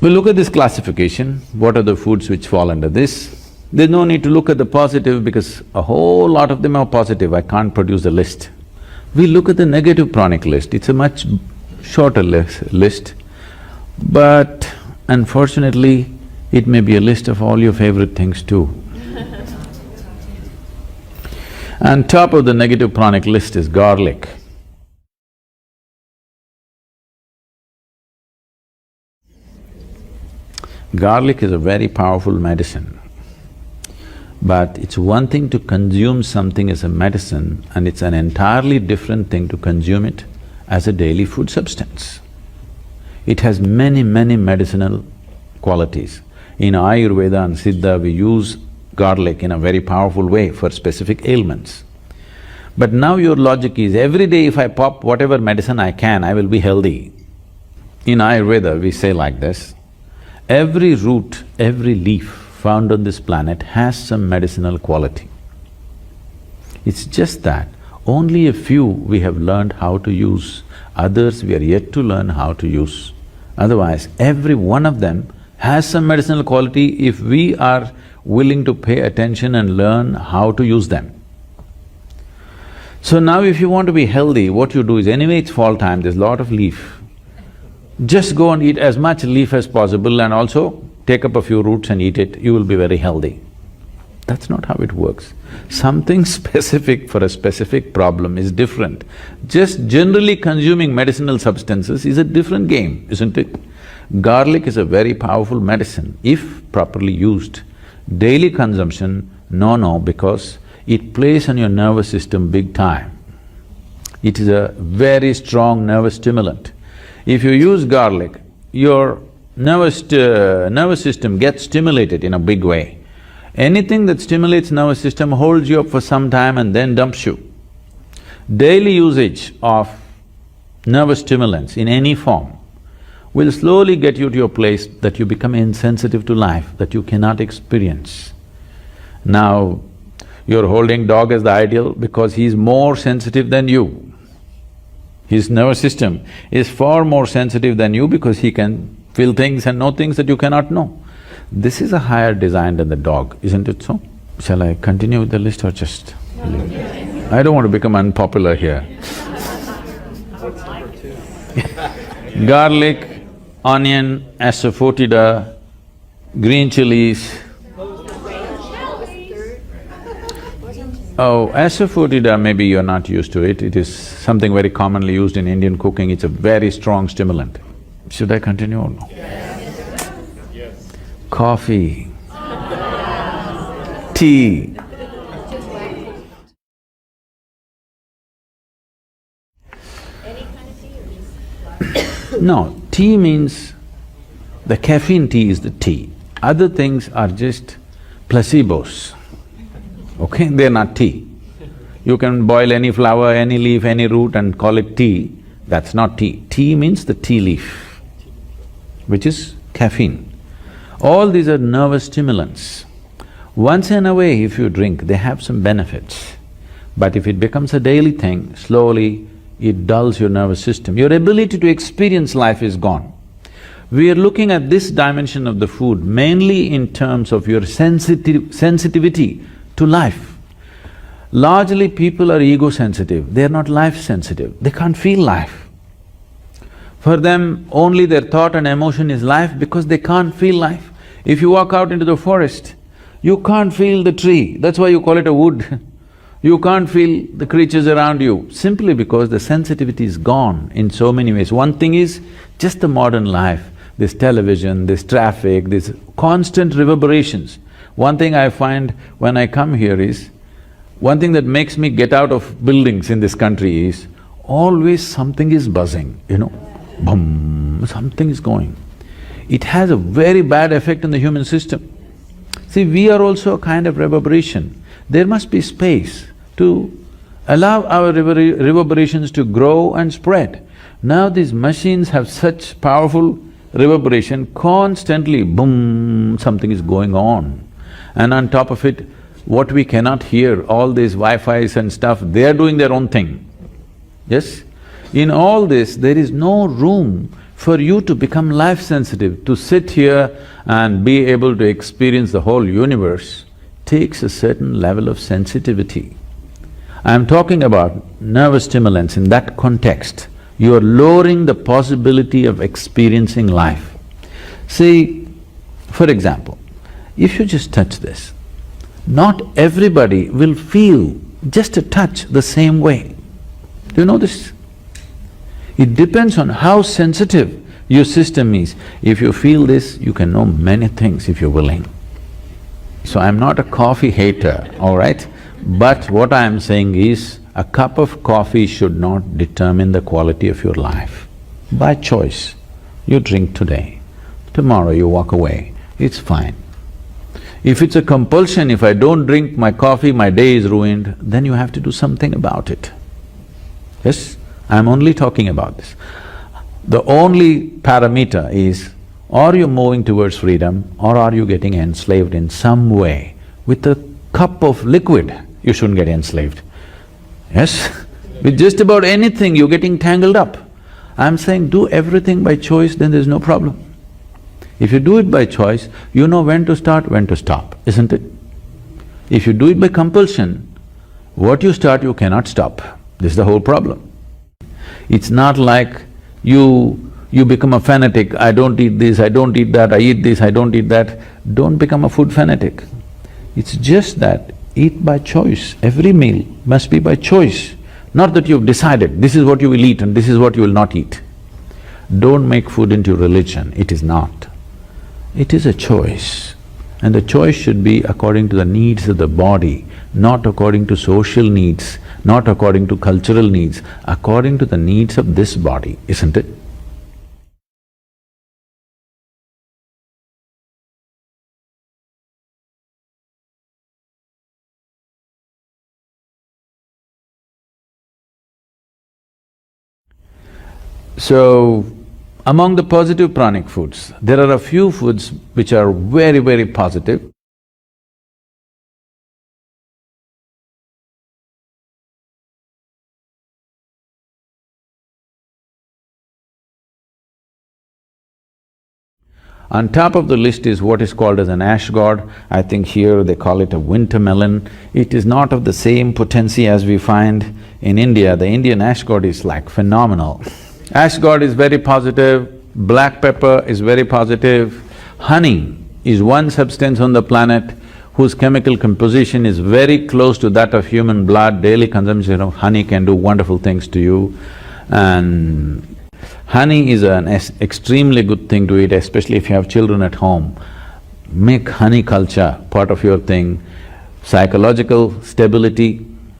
We look at this classification, what are the foods which fall under this? There's no need to look at the positive because a whole lot of them are positive, I can't produce a list. We look at the negative pranic list, it's a much shorter list, but unfortunately, it may be a list of all your favorite things too. And top of the negative pranic list is garlic. Garlic is a very powerful medicine, but it's one thing to consume something as a medicine and it's an entirely different thing to consume it as a daily food substance. It has many, many medicinal qualities. In Ayurveda and Siddha, we use garlic in a very powerful way for specific ailments. But now your logic is, every day if I pop whatever medicine I can, I will be healthy. In Ayurveda, we say like this, every root, every leaf found on this planet has some medicinal quality. It's just that only a few we have learned how to use, others we are yet to learn how to use. Otherwise, every one of them has some medicinal quality if we are willing to pay attention and learn how to use them. So now if you want to be healthy, what you do is, anyway it's fall time, there's a lot of leaf. Just go and eat as much leaf as possible and also take up a few roots and eat it, you will be very healthy. That's not how it works. Something specific for a specific problem is different. Just generally consuming medicinal substances is a different game, isn't it? Garlic is a very powerful medicine if properly used. Daily consumption, no, because it plays on your nervous system big time. It is a very strong nervous stimulant. If you use garlic, your nervous system gets stimulated in a big way. Anything that stimulates nervous system holds you up for some time and then dumps you. Daily usage of nervous stimulants in any form will slowly get you to a place that you become insensitive to life, that you cannot experience. Now, you're holding dog as the ideal because he's more sensitive than you. His nervous system is far more sensitive than you because he can feel things and know things that you cannot know. This is a higher design than the dog, isn't it so? Shall I continue with the list or just leave it? I don't want to become unpopular here. Garlic, onion, asafoetida, green chilies. Oh, asafoetida, maybe you're not used to it, it is something very commonly used in Indian cooking, it's a very strong stimulant. Should I continue or no? Yes. Coffee, tea. Any kind of tea? No, tea means… the caffeine tea is the tea. Other things are just placebos. Okay, they're not tea. You can boil any flower, any leaf, any root and call it tea, that's not tea. Tea means the tea leaf, which is caffeine. All these are nervous stimulants. Once in a way if you drink, they have some benefits. But if it becomes a daily thing, slowly it dulls your nervous system. Your ability to experience life is gone. We are looking at this dimension of the food mainly in terms of your sensitivity to life. Largely people are ego-sensitive, they are not life-sensitive, they can't feel life. For them, only their thought and emotion is life because they can't feel life. If you walk out into the forest, you can't feel the tree, that's why you call it a wood. You can't feel the creatures around you, simply because the sensitivity is gone in so many ways. One thing is just the modern life, this television, this traffic, these constant reverberations. One thing I find when I come here is, one thing that makes me get out of buildings in this country is, always something is buzzing, you know, boom, something is going. It has a very bad effect on the human system. See, we are also a kind of reverberation. There must be space to allow our reverberations to grow and spread. Now these machines have such powerful reverberation, constantly boom, something is going on. And on top of it, what we cannot hear, all these Wi-Fis and stuff, they are doing their own thing. Yes? In all this, there is no room For you to become life sensitive, to sit here and be able to experience the whole universe, takes a certain level of sensitivity. I'm talking about nervous stimulants in that context. You are lowering the possibility of experiencing life. See, for example, if you just touch this, not everybody will feel just a touch the same way. Do you know this? It depends on how sensitive your system is. If you feel this, you can know many things if you're willing. So I'm not a coffee hater, all right? But what I'm saying is, a cup of coffee should not determine the quality of your life. By choice, you drink today, tomorrow you walk away, it's fine. If it's a compulsion, if I don't drink my coffee, my day is ruined, then you have to do something about it. Yes? I'm only talking about this. The only parameter is, are you moving towards freedom or are you getting enslaved in some way? With a cup of liquid, you shouldn't get enslaved. Yes? With just about anything, you're getting tangled up. I'm saying do everything by choice, then there's no problem. If you do it by choice, you know when to start, when to stop, isn't it? If you do it by compulsion, what you start, you cannot stop. This is the whole problem. It's not like you become a fanatic, I don't eat this, I don't eat that, I eat this, I don't eat that. Don't become a food fanatic. It's just that eat by choice. Every meal must be by choice. Not that you've decided, this is what you will eat and this is what you will not eat. Don't make food into religion, it is not. It is a choice. And the choice should be according to the needs of the body, not according to social needs, not according to cultural needs, according to the needs of this body, isn't it? So, among the positive pranic foods, there are a few foods which are very, very positive. On top of the list is what is called as an ash god. I think here they call it a winter melon. It is not of the same potency as we find in India. The Indian ash god is like phenomenal. Ash god is very positive, black pepper is very positive. Honey is one substance on the planet whose chemical composition is very close to that of human blood. Daily consumption of honey can do wonderful things to you. And honey is an extremely good thing to eat, especially if you have children at home. Make honey culture part of your thing. Psychological stability,